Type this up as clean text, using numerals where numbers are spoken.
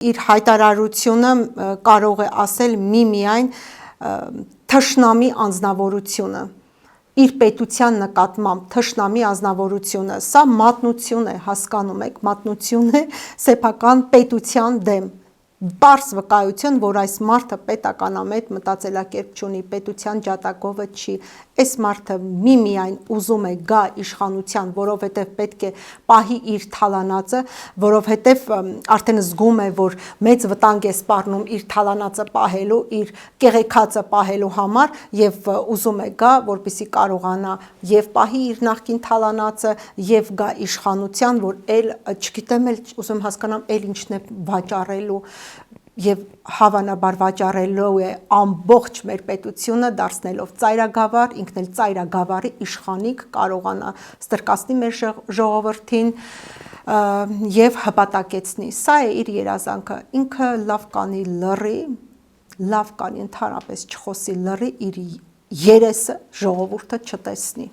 իր հայտարարությունը կարող է ասել միմիայն թշնամի անձնավորությունը, իր պետության նկատմամբ թշնամի անձնավորությունը, սա մատնություն է, հասկանում եք, մատնություն է սեփական պետության դեմ, պարզ վկայություն, որ այս մարդը պետականամետ մտածելակերպ չունի, պետության ջատագովը չի, այս մարդը միմիայն ուզում է գա իշխանության, որովհետև պետք է պահի իր թալանածը, որովհետև արդեն զգում է, որ մեծ վտանգ է սպառնում իր թալանածը պահելու, իր կեղեքածը պահելու համար եւ ուզում է գա, որպեսզի կարողանա եւ պահի իր նախկին թալանածը եւ գա իշխանության, որ էլ չգիտեմ, էլ ուզում հասկանամ, էլ ինչն է վաճառելու եւ հավանաբար վաճառելու է ամբողջ մեր պետությունը, դարձնելով ծայրագավառ, ինքն էլ ծայրագավառի իշխանիկ կարողանա ստրկացնի մեր ժողովրդին եւ հպատակեցնի։ Սա է իր երազանքը, ինքը լավ կանի լռի, լավ կանի ընդհանրապես չխոսի լռի, իր երեսը ժողովուրդը չտեսնի։